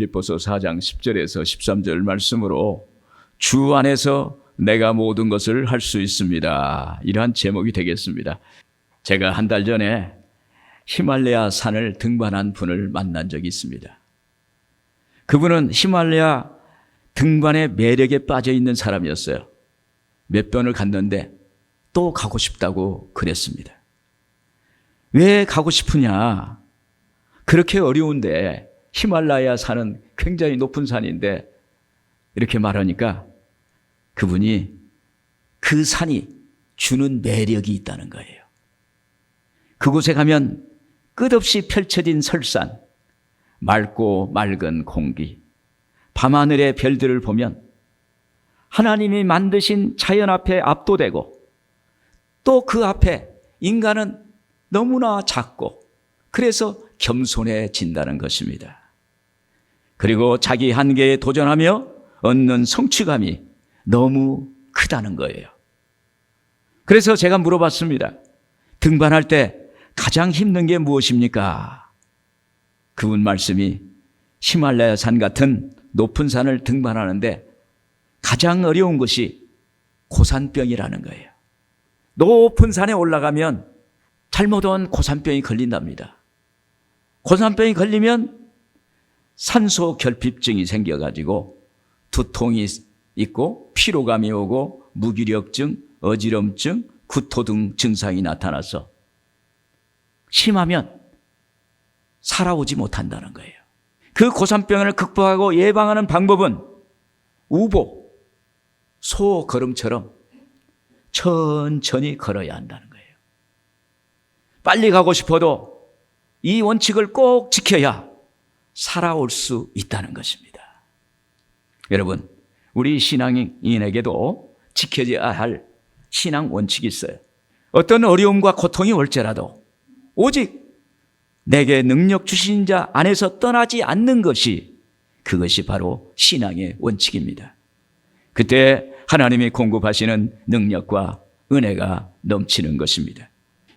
빌립보서 4장 10절에서 13절 말씀으로 주 안에서 내가 모든 것을 할 수 있습니다. 이러한 제목이 되겠습니다. 제가 한 달 전에 히말라야 산을 등반한 분을 만난 적이 있습니다. 그분은 히말라야 등반의 매력에 빠져 있는 사람이었어요. 몇 번을 갔는데 또 가고 싶다고 그랬습니다. 왜 가고 싶으냐? 그렇게 어려운데 히말라야 산은 굉장히 높은 산인데 이렇게 말하니까 그분이 그 산이 주는 매력이 있다는 거예요. 그곳에 가면 끝없이 펼쳐진 설산, 맑고 맑은 공기, 밤하늘의 별들을 보면 하나님이 만드신 자연 앞에 압도되고 또 그 앞에 인간은 너무나 작고 그래서 겸손해진다는 것입니다. 그리고 자기 한계에 도전하며 얻는 성취감이 너무 크다는 거예요. 그래서 제가 물어봤습니다. 등반할 때 가장 힘든 게 무엇입니까? 그분 말씀이 히말라야 산 같은 높은 산을 등반하는데 가장 어려운 것이 고산병이라는 거예요. 높은 산에 올라가면 잘못 온 고산병이 걸린답니다. 고산병이 걸리면 산소 결핍증이 생겨가지고 두통이 있고 피로감이 오고 무기력증, 어지럼증, 구토 등 증상이 나타나서 심하면 살아오지 못한다는 거예요. 그 고산병을 극복하고 예방하는 방법은 우보, 소 걸음처럼 천천히 걸어야 한다는 거예요. 빨리 가고 싶어도 이 원칙을 꼭 지켜야 살아올 수 있다는 것입니다. 여러분, 우리 신앙인에게도 지켜져야 할 신앙 원칙이 있어요. 어떤 어려움과 고통이 올지라도 오직 내게 능력 주신 자 안에서 떠나지 않는 것이 그것이 바로 신앙의 원칙입니다. 그때 하나님이 공급하시는 능력과 은혜가 넘치는 것입니다.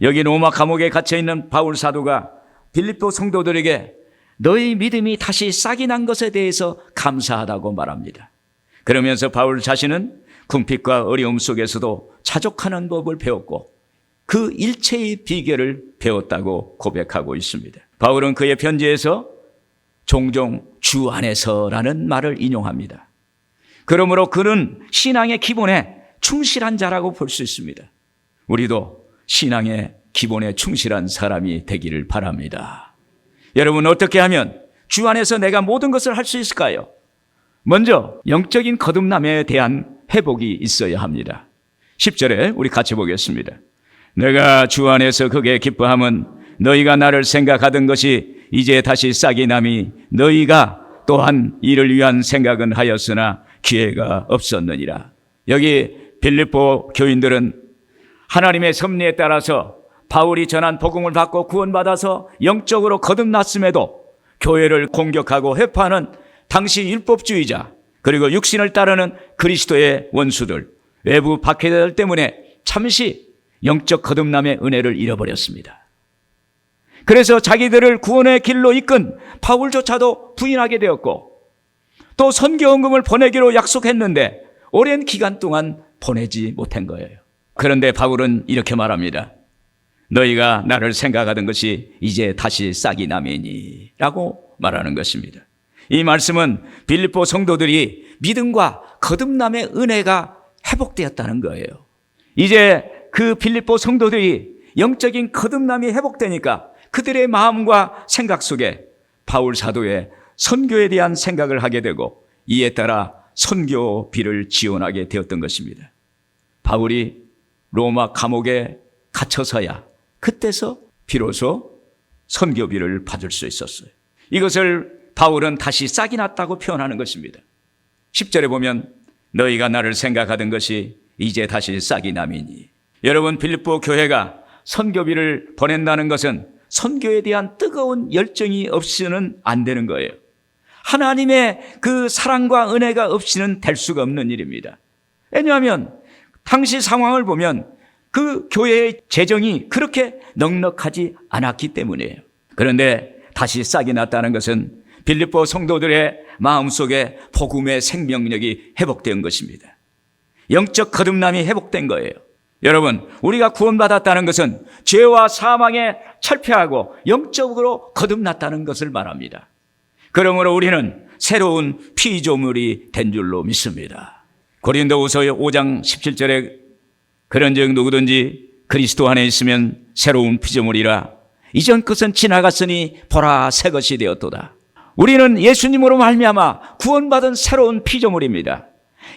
여기 로마 감옥에 갇혀있는 바울 사도가 빌립보 성도들에게 너희 믿음이 다시 싹이 난 것에 대해서 감사하다고 말합니다. 그러면서 바울 자신은 궁핍과 어려움 속에서도 자족하는 법을 배웠고 그 일체의 비결을 배웠다고 고백하고 있습니다. 바울은 그의 편지에서 종종 주 안에서라는 말을 인용합니다. 그러므로 그는 신앙의 기본에 충실한 자라고 볼 수 있습니다. 우리도 신앙의 기본에 충실한 사람이 되기를 바랍니다. 여러분, 어떻게 하면 주 안에서 내가 모든 것을 할 수 있을까요? 먼저 영적인 거듭남에 대한 회복이 있어야 합니다. 10절에 우리 같이 보겠습니다. 내가 주 안에서 크게 기뻐함은 너희가 나를 생각하던 것이 이제 다시 싹이 남이 너희가 또한 이를 위한 생각은 하였으나 기회가 없었느니라. 여기 빌립보 교인들은 하나님의 섭리에 따라서 바울이 전한 복음을 받고 구원받아서 영적으로 거듭났음에도 교회를 공격하고 회파하는 당시 율법주의자 그리고 육신을 따르는 그리스도의 원수들, 외부 박해자들 때문에 잠시 영적 거듭남의 은혜를 잃어버렸습니다. 그래서 자기들을 구원의 길로 이끈 바울조차도 부인하게 되었고 또 선교 헌금을 보내기로 약속했는데 오랜 기간 동안 보내지 못한 거예요. 그런데 바울은 이렇게 말합니다. 너희가 나를 생각하던 것이 이제 다시 싹이 나매니 라고 말하는 것입니다. 이 말씀은 빌립보 성도들이 믿음과 거듭남의 은혜가 회복되었다는 거예요. 이제 그 빌립보 성도들이 영적인 거듭남이 회복되니까 그들의 마음과 생각 속에 바울 사도의 선교에 대한 생각을 하게 되고 이에 따라 선교비를 지원하게 되었던 것입니다. 바울이 로마 감옥에 갇혀서야 그때서 비로소 선교비를 받을 수 있었어요. 이것을 바울은 다시 싹이 났다고 표현하는 것입니다. 10절에 보면 너희가 나를 생각하던 것이 이제 다시 싹이 남이니. 여러분, 빌립보 교회가 선교비를 보낸다는 것은 선교에 대한 뜨거운 열정이 없이는 안 되는 거예요. 하나님의 그 사랑과 은혜가 없이는 될 수가 없는 일입니다. 왜냐하면 당시 상황을 보면 그 교회의 재정이 그렇게 넉넉하지 않았기 때문이에요. 그런데 다시 싹이 났다는 것은 빌립보 성도들의 마음속에 복음의 생명력이 회복된 것입니다. 영적 거듭남이 회복된 거예요. 여러분, 우리가 구원받았다는 것은 죄와 사망에 철폐하고 영적으로 거듭났다는 것을 말합니다. 그러므로 우리는 새로운 피조물이 된 줄로 믿습니다. 고린도후서 5장 17절에 그런즉 누구든지 그리스도 안에 있으면 새로운 피조물이라 이전 것은 지나갔으니 보라 새 것이 되었도다. 우리는 예수님으로 말미암아 구원받은 새로운 피조물입니다.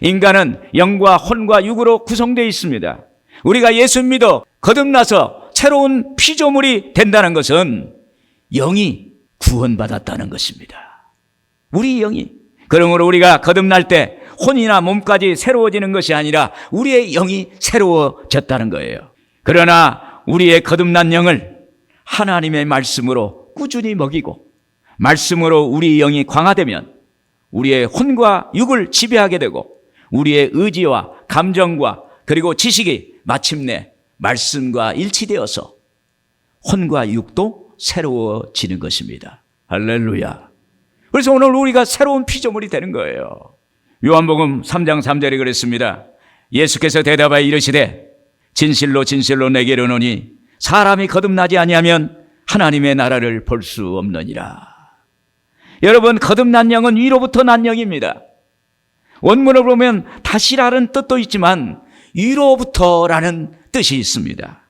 인간은 영과 혼과 육으로 구성되어 있습니다. 우리가 예수 믿어 거듭나서 새로운 피조물이 된다는 것은 영이 구원받았다는 것입니다. 우리 영이. 그러므로 우리가 거듭날 때 혼이나 몸까지 새로워지는 것이 아니라 우리의 영이 새로워졌다는 거예요. 그러나 우리의 거듭난 영을 하나님의 말씀으로 꾸준히 먹이고 말씀으로 우리 영이 강화되면 우리의 혼과 육을 지배하게 되고 우리의 의지와 감정과 그리고 지식이 마침내 말씀과 일치되어서 혼과 육도 새로워지는 것입니다. 할렐루야. 그래서 오늘 우리가 새로운 피조물이 되는 거예요. 요한복음 3장 3절에 그랬습니다. 예수께서 대답하여 이르시되 진실로 진실로 내게 이르노니 사람이 거듭나지 아니하면 하나님의 나라를 볼 수 없느니라. 여러분, 거듭난 영은 위로부터 난 영입니다. 원문을 보면 다시라는 뜻도 있지만 위로부터라는 뜻이 있습니다.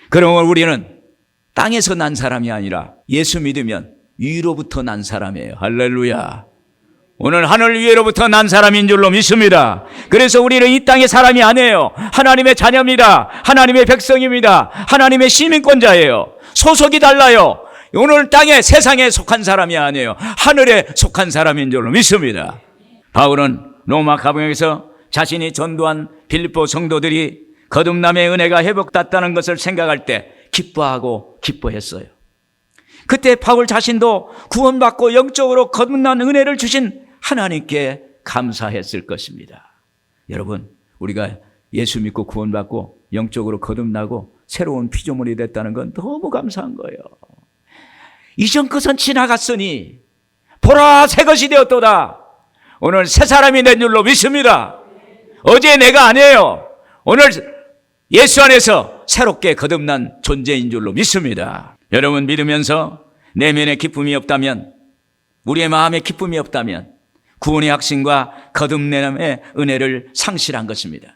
그러면 우리는 땅에서 난 사람이 아니라 예수 믿으면 위로부터 난 사람이에요. 할렐루야. 오늘 하늘 위로부터 난 사람인 줄로 믿습니다. 그래서 우리는 이 땅의 사람이 아니에요. 하나님의 자녀입니다. 하나님의 백성입니다. 하나님의 시민권자예요. 소속이 달라요. 오늘 땅에 세상에 속한 사람이 아니에요. 하늘에 속한 사람인 줄로 믿습니다. 바울은 로마 감옥에서 자신이 전도한 빌립보 성도들이 거듭남의 은혜가 회복됐다는 것을 생각할 때 기뻐하고 기뻐했어요. 그때 바울 자신도 구원받고 영적으로 거듭난 은혜를 주신 하나님께 감사했을 것입니다. 여러분, 우리가 예수 믿고 구원받고 영적으로 거듭나고 새로운 피조물이 됐다는 건 너무 감사한 거예요. 이전 것은 지나갔으니 보라 새 것이 되었도다. 오늘 새 사람이 된 줄로 믿습니다. 어제 내가 아니에요. 오늘 예수 안에서 새롭게 거듭난 존재인 줄로 믿습니다. 여러분, 믿으면서 내면에 기쁨이 없다면, 우리의 마음에 기쁨이 없다면 구원의 확신과 거듭남의 은혜를 상실한 것입니다.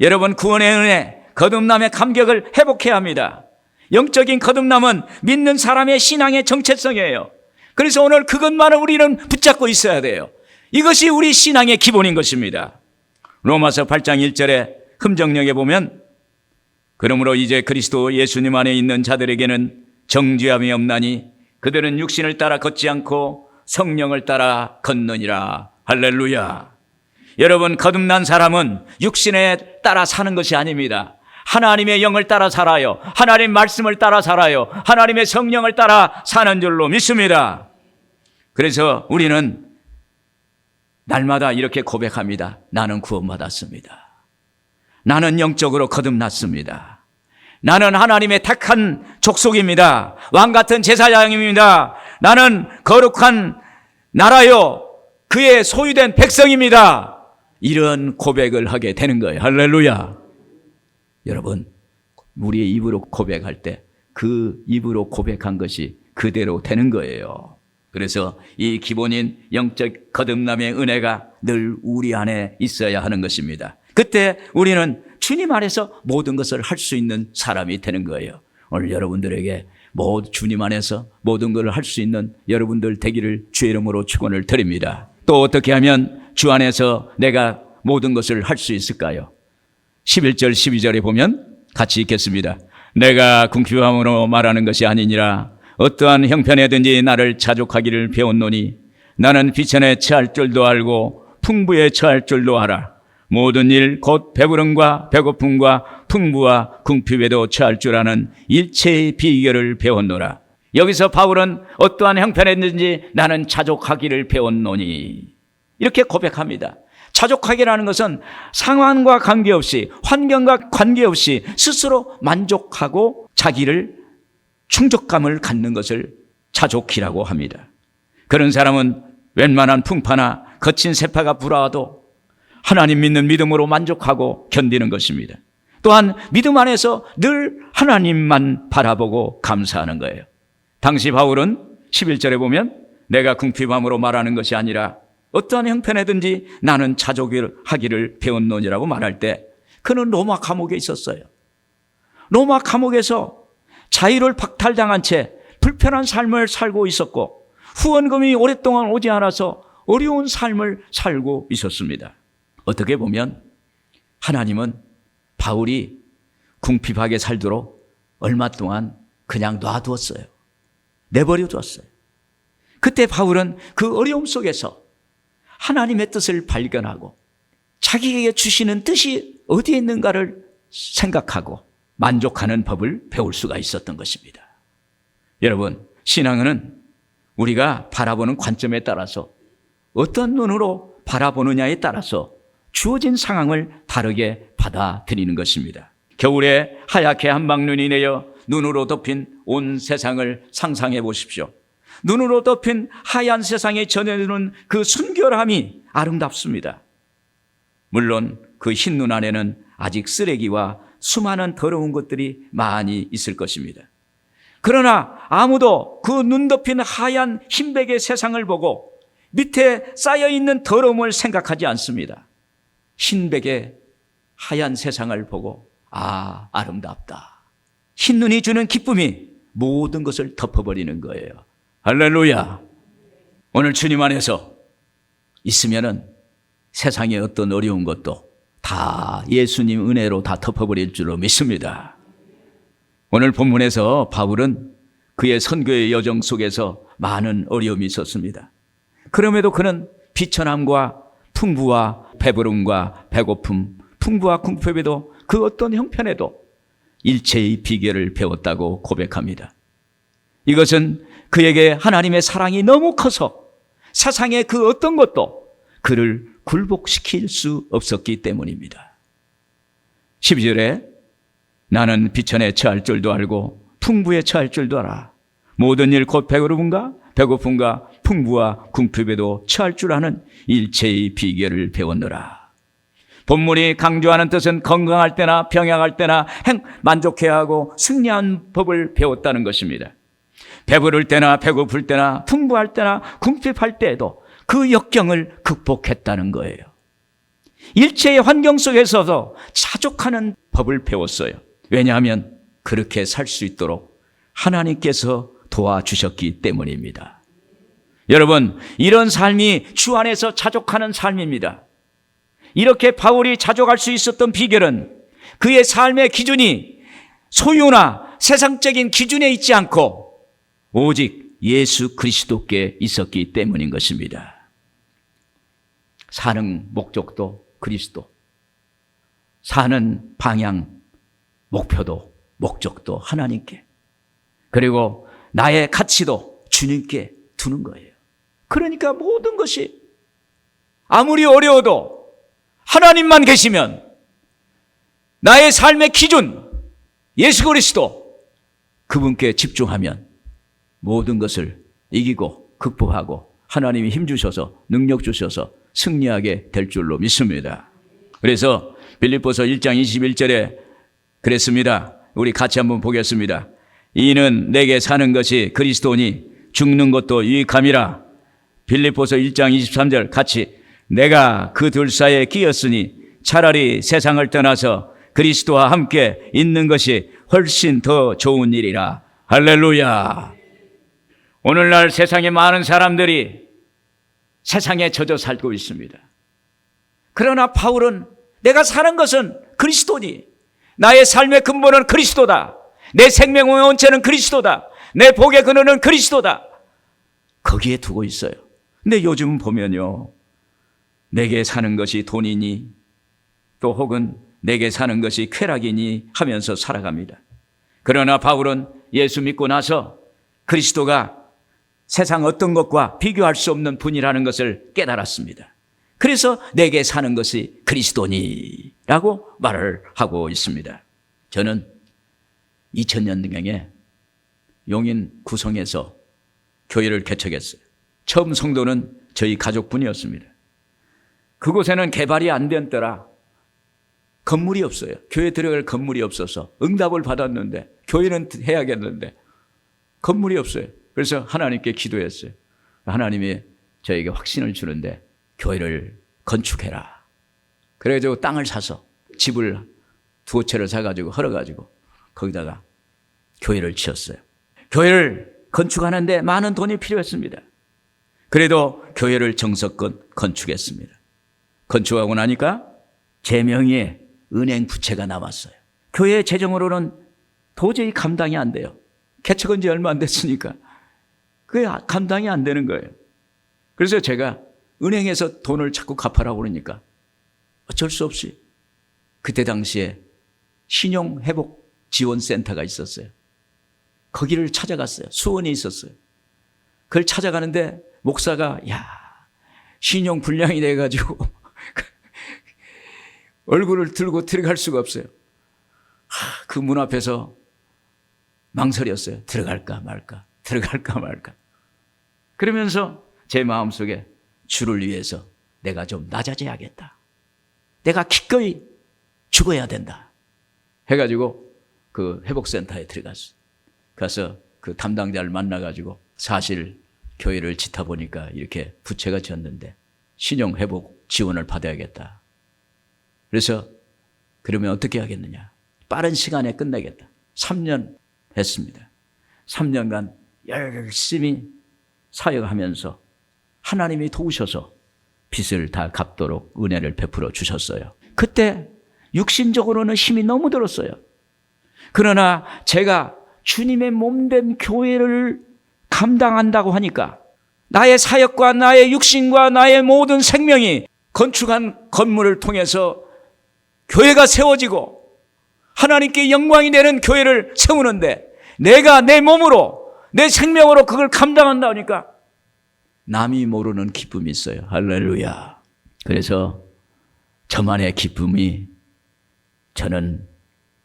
여러분, 구원의 은혜, 거듭남의 감격을 회복해야 합니다. 영적인 거듭남은 믿는 사람의 신앙의 정체성이에요. 그래서 오늘 그것만을 우리는 붙잡고 있어야 돼요. 이것이 우리 신앙의 기본인 것입니다. 로마서 8장 1절에 흠정령에 보면 그러므로 이제 그리스도 예수님 안에 있는 자들에게는 정죄함이 없나니 그들은 육신을 따라 걷지 않고 성령을 따라 걷느니라. 할렐루야. 여러분, 거듭난 사람은 육신에 따라 사는 것이 아닙니다. 하나님의 영을 따라 살아요. 하나님 말씀을 따라 살아요. 하나님의 성령을 따라 사는 줄로 믿습니다. 그래서 우리는 날마다 이렇게 고백합니다. 나는 구원받았습니다. 나는 영적으로 거듭났습니다. 나는 하나님의 택한 족속입니다. 왕같은 제사장입니다. 나는 거룩한 나라요 그의 소유된 백성입니다. 이런 고백을 하게 되는 거예요. 할렐루야. 여러분, 우리의 입으로 고백할 때 그 입으로 고백한 것이 그대로 되는 거예요. 그래서 이 기본인 영적 거듭남의 은혜가 늘 우리 안에 있어야 하는 것입니다. 그때 우리는 주님 안에서 모든 것을 할 수 있는 사람이 되는 거예요. 오늘 여러분들에게 주님 안에서 모든 것을 할 수 있는 여러분들 되기를 주의 이름으로 축원을 드립니다. 또 어떻게 하면 주 안에서 내가 모든 것을 할 수 있을까요? 11절 12절에 보면 같이 읽겠습니다. 내가 궁핍함으로 말하는 것이 아니니라. 어떠한 형편에든지 나를 자족하기를 배웠노니 나는 비천에 처할 줄도 알고 풍부에 처할 줄도 알아. 모든 일 곧 배부름과 배고픔과 풍부와 궁핍에도 처할 줄 아는 일체의 비결을 배웠노라. 여기서 바울은 어떠한 형편에든지 나는 자족하기를 배웠노니 이렇게 고백합니다. 자족하기라는 것은 상황과 관계없이, 환경과 관계없이 스스로 만족하고 자기를 충족감을 갖는 것을 자족이라고 합니다. 그런 사람은 웬만한 풍파나 거친 세파가 불어와도 하나님 믿는 믿음으로 만족하고 견디는 것입니다. 또한 믿음 안에서 늘 하나님만 바라보고 감사하는 거예요. 당시 바울은 11절에 보면 내가 궁핍함으로 말하는 것이 아니라 어떠한 형편에든지 나는 자족하기를 배웠노니라고 말할 때 그는 로마 감옥에 있었어요. 로마 감옥에서 자유를 박탈당한 채 불편한 삶을 살고 있었고 후원금이 오랫동안 오지 않아서 어려운 삶을 살고 있었습니다. 어떻게 보면 하나님은 바울이 궁핍하게 살도록 얼마 동안 그냥 놔두었어요. 내버려 두었어요. 그때 바울은 그 어려움 속에서 하나님의 뜻을 발견하고 자기에게 주시는 뜻이 어디에 있는가를 생각하고 만족하는 법을 배울 수가 있었던 것입니다. 여러분, 신앙은 우리가 바라보는 관점에 따라서 어떤 눈으로 바라보느냐에 따라서 주어진 상황을 다르게 받아들이는 것입니다. 겨울에 하얗게 한방눈이 내려 눈으로 덮인 온 세상을 상상해 보십시오. 눈으로 덮인 하얀 세상에 전해주는 그 순결함이 아름답습니다. 물론 그 흰 눈 안에는 아직 쓰레기와 수많은 더러운 것들이 많이 있을 것입니다. 그러나 아무도 그 눈 덮인 하얀 흰백의 세상을 보고 밑에 쌓여있는 더러움을 생각하지 않습니다. 흰백의 하얀 세상을 보고 아름답다. 흰 눈이 주는 기쁨이 모든 것을 덮어버리는 거예요. 할렐루야. 오늘 주님 안에서 있으면은 세상의 어떤 어려운 것도 다 예수님 은혜로 다 덮어버릴 줄로 믿습니다. 오늘 본문에서 바울은 그의 선교의 여정 속에서 많은 어려움이 있었습니다. 그럼에도 그는 비천함과 풍부와 배부름과 배고픔, 풍부와 궁핍에도 그 어떤 형편에도 일체의 비결을 배웠다고 고백합니다. 이것은 그에게 하나님의 사랑이 너무 커서 세상의 그 어떤 것도 그를 굴복시킬 수 없었기 때문입니다. 12절에 나는 비천에 처할 줄도 알고 풍부에 처할 줄도 알아. 모든 일 곧 배부름과 배고픔과 풍부와 궁핍에도 처할 줄 아는 일체의 비결을 배웠노라. 본문이 강조하는 뜻은 건강할 때나 병약할 때나 만족해야 하고 승리한 법을 배웠다는 것입니다. 배부를 때나 배고플 때나 풍부할 때나 궁핍할 때에도 그 역경을 극복했다는 거예요. 일체의 환경 속에서도 자족하는 법을 배웠어요. 왜냐하면 그렇게 살 수 있도록 하나님께서 도와주셨기 때문입니다. 여러분, 이런 삶이 주 안에서 자족하는 삶입니다. 이렇게 바울이 자족할 수 있었던 비결은 그의 삶의 기준이 소유나 세상적인 기준에 있지 않고 오직 예수 그리스도께 있었기 때문인 것입니다. 사는 목적도 그리스도, 사는 방향, 목표도 목적도 하나님께, 그리고 나의 가치도 주님께 두는 거예요. 그러니까 모든 것이 아무리 어려워도 하나님만 계시면 나의 삶의 기준 예수 그리스도, 그분께 집중하면 모든 것을 이기고 극복하고 하나님이 힘 주셔서 능력 주셔서 승리하게 될 줄로 믿습니다. 그래서 빌립보서 1장 21절에 그랬습니다. 우리 같이 한번 보겠습니다. 이는 내게 사는 것이 그리스도니 죽는 것도 유익함이라. 빌립보서 1장 23절 같이 내가 그 둘 사이에 끼었으니 차라리 세상을 떠나서 그리스도와 함께 있는 것이 훨씬 더 좋은 일이라. 할렐루야. 오늘날 세상에 많은 사람들이 세상에 젖어 살고 있습니다. 그러나 바울은 내가 사는 것은 그리스도니 나의 삶의 근본은 그리스도다. 내 생명의 원체는 그리스도다. 내 복의 근원은 그리스도다. 거기에 두고 있어요. 근데 요즘 보면요, 내게 사는 것이 돈이니 또 혹은 내게 사는 것이 쾌락이니 하면서 살아갑니다. 그러나 바울은 예수 믿고 나서 그리스도가 세상 어떤 것과 비교할 수 없는 분이라는 것을 깨달았습니다. 그래서 내게 사는 것이 그리스도니라고 말을 하고 있습니다. 저는 2000년경에 용인 구성에서 교회를 개척했어요. 처음 성도는 저희 가족분이었습니다. 그곳에는 개발이 안 된 때라 건물이 없어요. 교회 들어갈 건물이 없어서 응답을 받았는데 교회는 해야겠는데 건물이 없어요. 그래서 하나님께 기도했어요. 하나님이 저에게 확신을 주는데 교회를 건축해라. 그래가지고 땅을 사서 집을 2채를 사가지고 헐어가지고 거기다가 교회를 지었어요. 교회를 건축하는데 많은 돈이 필요했습니다. 그래도 교회를 정석껏 건축했습니다. 건축하고 나니까 제 명의의 은행 부채가 남았어요. 교회 재정으로는 도저히 감당이 안 돼요. 개척한 지 얼마 안 됐으니까 그게 감당이 안 되는 거예요. 그래서 제가 은행에서 돈을 자꾸 갚아라고 그러니까 어쩔 수 없이 그때 당시에 신용회복지원센터가 있었어요. 거기를 찾아갔어요. 수원이 있었어요. 그걸 찾아가는데 목사가 신용불량이 돼가지고 얼굴을 들고 들어갈 수가 없어요. 그 문 앞에서 망설였어요. 들어갈까 말까 들어갈까 말까. 그러면서 제 마음속에 주를 위해서 내가 좀 낮아져야겠다. 내가 기꺼이 죽어야 된다 해가지고 그 회복센터에 들어갔어요. 가서 그 담당자를 만나가지고 사실 교회를 짓다 보니까 이렇게 부채가 졌는데 신용회복 지원을 받아야겠다. 그래서 그러면 어떻게 하겠느냐. 빠른 시간에 끝내겠다. 3년 했습니다. 3년간 열심히 사역하면서 하나님이 도우셔서 빚을 다 갚도록 은혜를 베풀어 주셨어요. 그때 육신적으로는 힘이 너무 들었어요. 그러나 제가 주님의 몸된 교회를 감당한다고 하니까 나의 사역과 나의 육신과 나의 모든 생명이 건축한 건물을 통해서 교회가 세워지고 하나님께 영광이 되는 교회를 세우는데 내가 내 몸으로 내 생명으로 그걸 감당한다 하니까 남이 모르는 기쁨이 있어요. 할렐루야. 그래서 저만의 기쁨이 저는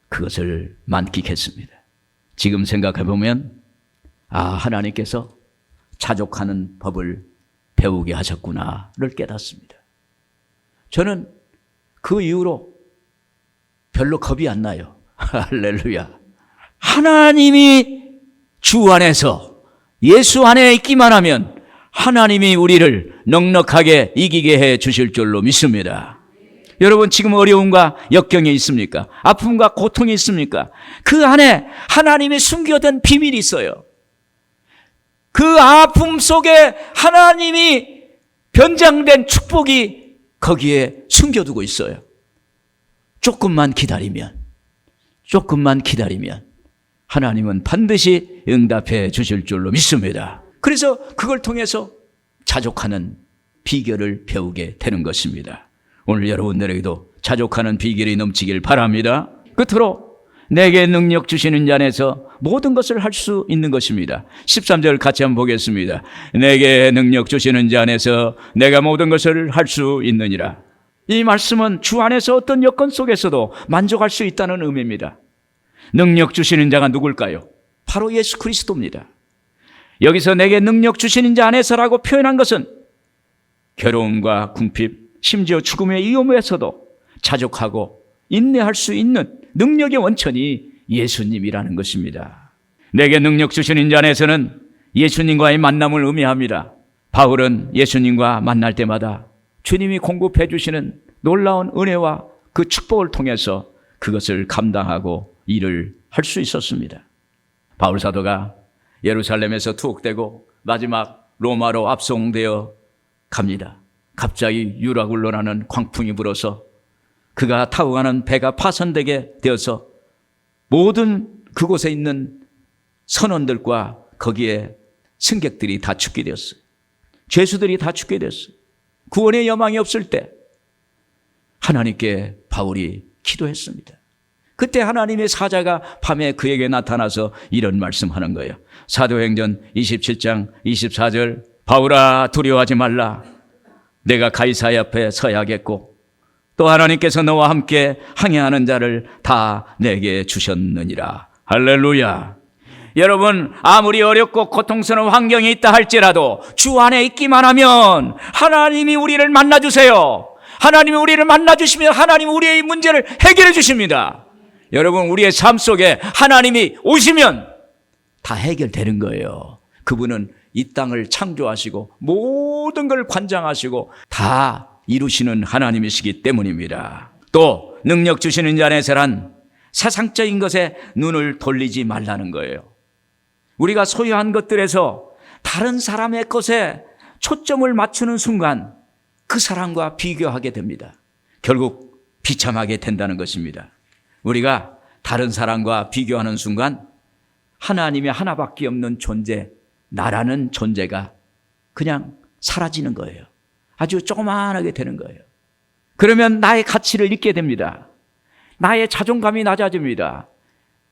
그것을 만끽했습니다. 지금 생각해보면 하나님께서 자족하는 법을 배우게 하셨구나를 깨닫습니다. 저는 그 이후로 별로 겁이 안 나요. 할렐루야. 하나님이 주 안에서 예수 안에 있기만 하면 하나님이 우리를 넉넉하게 이기게 해 주실 줄로 믿습니다. 여러분 지금 어려움과 역경이 있습니까? 아픔과 고통이 있습니까? 그 안에 하나님이 숨겨둔 비밀이 있어요. 그 아픔 속에 하나님이 변장된 축복이 거기에 숨겨두고 있어요. 조금만 기다리면 하나님은 반드시 응답해 주실 줄로 믿습니다. 그래서 그걸 통해서 자족하는 비결을 배우게 되는 것입니다. 오늘 여러분들에게도 자족하는 비결이 넘치길 바랍니다. 끝으로 내게 능력 주시는 자 안에서 모든 것을 할 수 있는 것입니다. 13절 같이 한번 보겠습니다. 내게 능력 주시는 자 안에서 내가 모든 것을 할 수 있느니라. 이 말씀은 주 안에서 어떤 여건 속에서도 만족할 수 있다는 의미입니다. 능력 주시는 자가 누굴까요? 바로 예수 그리스도입니다. 여기서 내게 능력 주시는 자 안에서라고 표현한 것은 괴로움과 궁핍, 심지어 죽음의 위험에서도 자족하고 인내할 수 있는 능력의 원천이 예수님이라는 것입니다. 내게 능력 주시는 자 안에서는 예수님과의 만남을 의미합니다. 바울은 예수님과 만날 때마다 주님이 공급해 주시는 놀라운 은혜와 그 축복을 통해서 그것을 감당하고 일을 할 수 있었습니다. 바울 사도가 예루살렘에서 투옥되고 마지막 로마로 압송되어 갑니다. 갑자기 유라굴로라는 광풍이 불어서 그가 타고 가는 배가 파손되게 되어서 모든 그곳에 있는 선원들과 거기에 승객들이 다 죽게 되었어요. 죄수들이 다 죽게 됐어요. 구원의 여망이 없을 때 하나님께 바울이 기도했습니다. 그때 하나님의 사자가 밤에 그에게 나타나서 이런 말씀하는 거예요. 사도행전 27장 24절 바울아 두려워하지 말라. 내가 가이사랴 앞에 서야겠고 또 하나님께서 너와 함께 항해하는 자를 다 내게 주셨느니라. 할렐루야. 여러분, 아무리 어렵고 고통스러운 환경이 있다 할지라도 주 안에 있기만 하면 하나님이 우리를 만나주세요. 하나님이 우리를 만나주시면 하나님이 우리의 문제를 해결해 주십니다. 여러분, 우리의 삶 속에 하나님이 오시면 다 해결되는 거예요. 그분은 이 땅을 창조하시고 모든 걸 관장하시고 다 이루시는 하나님이시기 때문입니다. 또 능력 주시는 자 안에서란 세상적인 것에 눈을 돌리지 말라는 거예요. 우리가 소유한 것들에서 다른 사람의 것에 초점을 맞추는 순간 그 사람과 비교하게 됩니다. 결국 비참하게 된다는 것입니다. 우리가 다른 사람과 비교하는 순간 하나님이 하나밖에 없는 존재, 나라는 존재가 그냥 사라지는 거예요. 아주 조그만하게 되는 거예요. 그러면 나의 가치를 잃게 됩니다. 나의 자존감이 낮아집니다.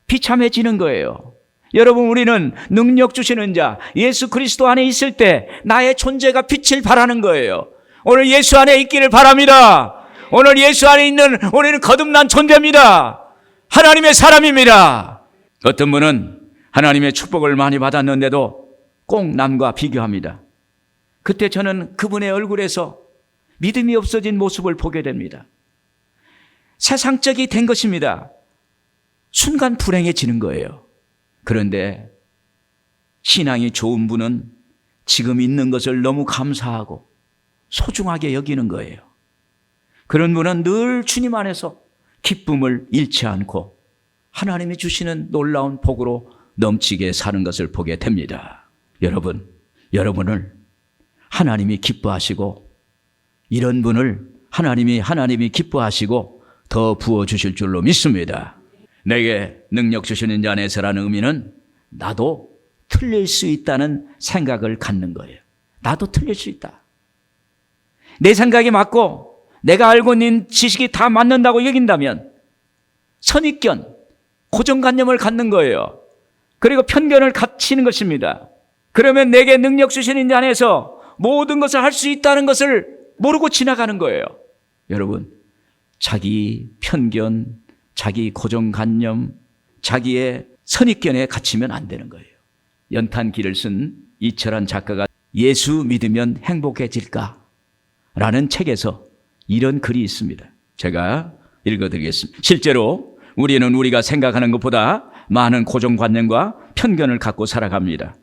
비참해지는 거예요. 여러분, 우리는 능력 주시는 자 예수 그리스도 안에 있을 때 나의 존재가 빛을 발하는 거예요. 오늘 예수 안에 있기를 바랍니다. 오늘 예수 안에 있는 우리는 거듭난 존재입니다. 하나님의 사람입니다. 어떤 분은 하나님의 축복을 많이 받았는데도 꼭 남과 비교합니다. 그때 저는 그분의 얼굴에서 믿음이 없어진 모습을 보게 됩니다. 세상적이 된 것입니다. 순간 불행해지는 거예요. 그런데 신앙이 좋은 분은 지금 있는 것을 너무 감사하고 소중하게 여기는 거예요. 그런 분은 늘 주님 안에서 기쁨을 잃지 않고 하나님이 주시는 놀라운 복으로 넘치게 사는 것을 보게 됩니다. 여러분을 하나님이 기뻐하시고 이런 분을 하나님이 기뻐하시고 더 부어주실 줄로 믿습니다. 내게 능력 주시는 자 안에서라는 의미는 나도 틀릴 수 있다는 생각을 갖는 거예요. 나도 틀릴 수 있다. 내 생각이 맞고 내가 알고 있는 지식이 다 맞는다고 여긴다면 선입견, 고정관념을 갖는 거예요. 그리고 편견을 갖추는 것입니다. 그러면 내게 능력 주시는 자 안에서 모든 것을 할 수 있다는 것을 모르고 지나가는 거예요. 여러분, 자기 편견, 자기 고정관념, 자기의 선입견에 갇히면 안 되는 거예요. 연탄기를 쓴 이철환 작가가 예수 믿으면 행복해질까? 라는 책에서 이런 글이 있습니다. 제가 읽어드리겠습니다. 실제로 우리는 우리가 생각하는 것보다 많은 고정관념과 편견을 갖고 살아갑니다.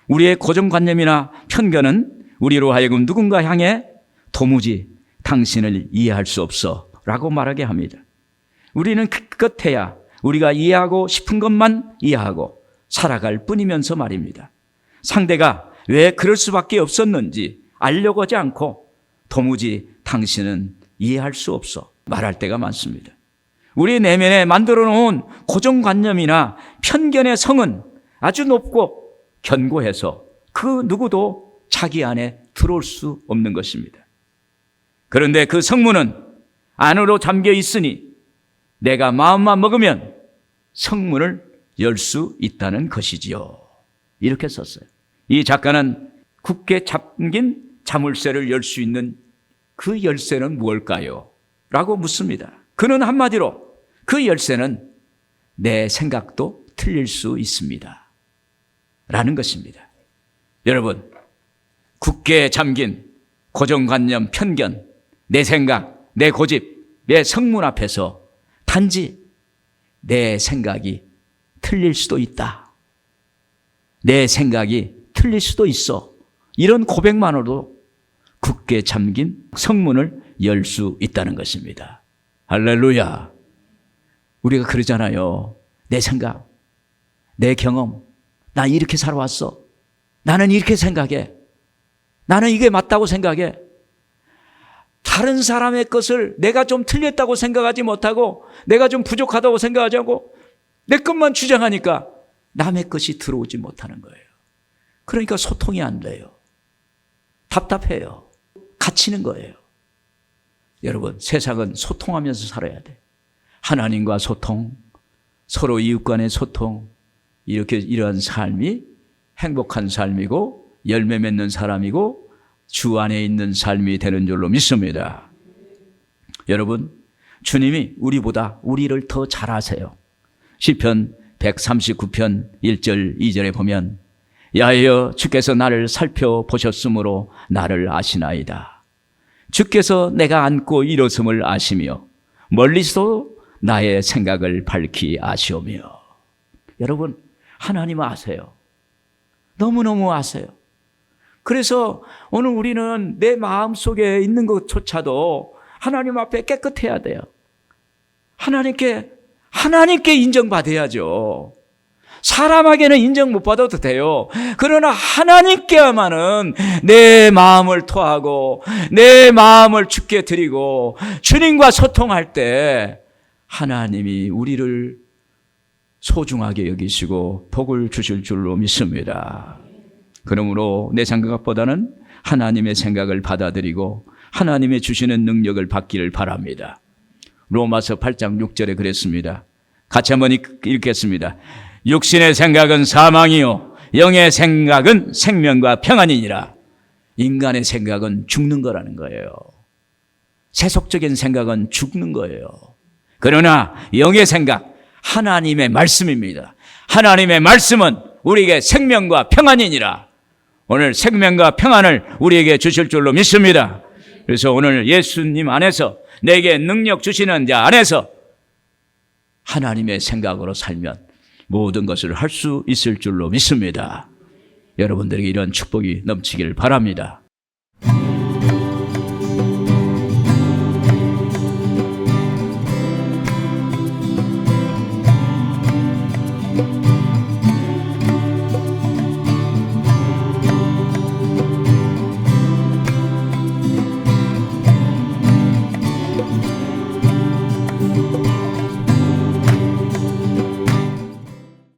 우리의 고정관념이나 편견은 우리로 하여금 누군가 향해 도무지 당신을 이해할 수 없어 라고 말하게 합니다. 우리는 기껏해야 우리가 이해하고 싶은 것만 이해하고 살아갈 뿐이면서 말입니다. 상대가 왜 그럴 수밖에 없었는지 알려고 하지 않고 도무지 당신은 이해할 수 없어 말할 때가 많습니다. 우리 내면에 만들어 놓은 고정관념이나 편견의 성은 아주 높고 견고해서 그 누구도 자기 안에 들어올 수 없는 것입니다. 그런데 그 성문은 안으로 잠겨 있으니 내가 마음만 먹으면 성문을 열 수 있다는 것이지요. 이렇게 썼어요. 이 작가는 굳게 잠긴 자물쇠를 열 수 있는 그 열쇠는 무엇일까요? 라고 묻습니다. 그는 한마디로 그 열쇠는 내 생각도 틀릴 수 있습니다. 라는 것입니다. 여러분, 굳게 잠긴 고정관념, 편견, 내 생각, 내 고집의 성문 앞에서 단지 내 생각이 틀릴 수도 있다. 내 생각이 틀릴 수도 있어. 이런 고백만으로도 굳게 잠긴 성문을 열 수 있다는 것입니다. 할렐루야. 우리가 그러잖아요. 내 생각, 내 경험, 나 이렇게 살아왔어. 나는 이렇게 생각해. 나는 이게 맞다고 생각해. 다른 사람의 것을 내가 좀 틀렸다고 생각하지 못하고 내가 좀 부족하다고 생각하지 않고 내 것만 주장하니까 남의 것이 들어오지 못하는 거예요. 그러니까 소통이 안 돼요. 답답해요. 갇히는 거예요. 여러분, 세상은 소통하면서 살아야 돼. 하나님과 소통, 서로 이웃 간의 소통, 이러한 삶이 행복한 삶이고 열매 맺는 사람이고 주 안에 있는 삶이 되는 줄로 믿습니다. 여러분, 주님이 우리보다 우리를 더 잘 아세요. 시편 139편 1절 2절에 보면 야여 주께서 나를 살펴보셨으므로 나를 아시나이다. 주께서 내가 앉고 일어섬을 아시며 멀리서 나의 생각을 밝히 아시오며. 여러분, 하나님 아세요. 너무너무 아세요. 그래서 오늘 우리는 내 마음속에 있는 것조차도 하나님 앞에 깨끗해야 돼요. 하나님께 인정받아야죠. 사람에게는 인정 못 받아도 돼요. 그러나 하나님께야만은 내 마음을 토하고 내 마음을 주께 드리고 주님과 소통할 때 하나님이 우리를 소중하게 여기시고 복을 주실 줄로 믿습니다. 그러므로 내 생각보다는 하나님의 생각을 받아들이고 하나님의 주시는 능력을 받기를 바랍니다. 로마서 8장 6절에 그랬습니다. 같이 한번 읽겠습니다. 육신의 생각은 사망이요 영의 생각은 생명과 평안이니라. 인간의 생각은 죽는 거라는 거예요. 세속적인 생각은 죽는 거예요. 그러나 영의 생각, 하나님의 말씀입니다. 하나님의 말씀은 우리에게 생명과 평안이니라. 오늘 생명과 평안을 우리에게 주실 줄로 믿습니다. 그래서 오늘 예수님 안에서 내게 능력 주시는 자 안에서 하나님의 생각으로 살면 모든 것을 할 수 있을 줄로 믿습니다. 여러분들에게 이런 축복이 넘치기를 바랍니다.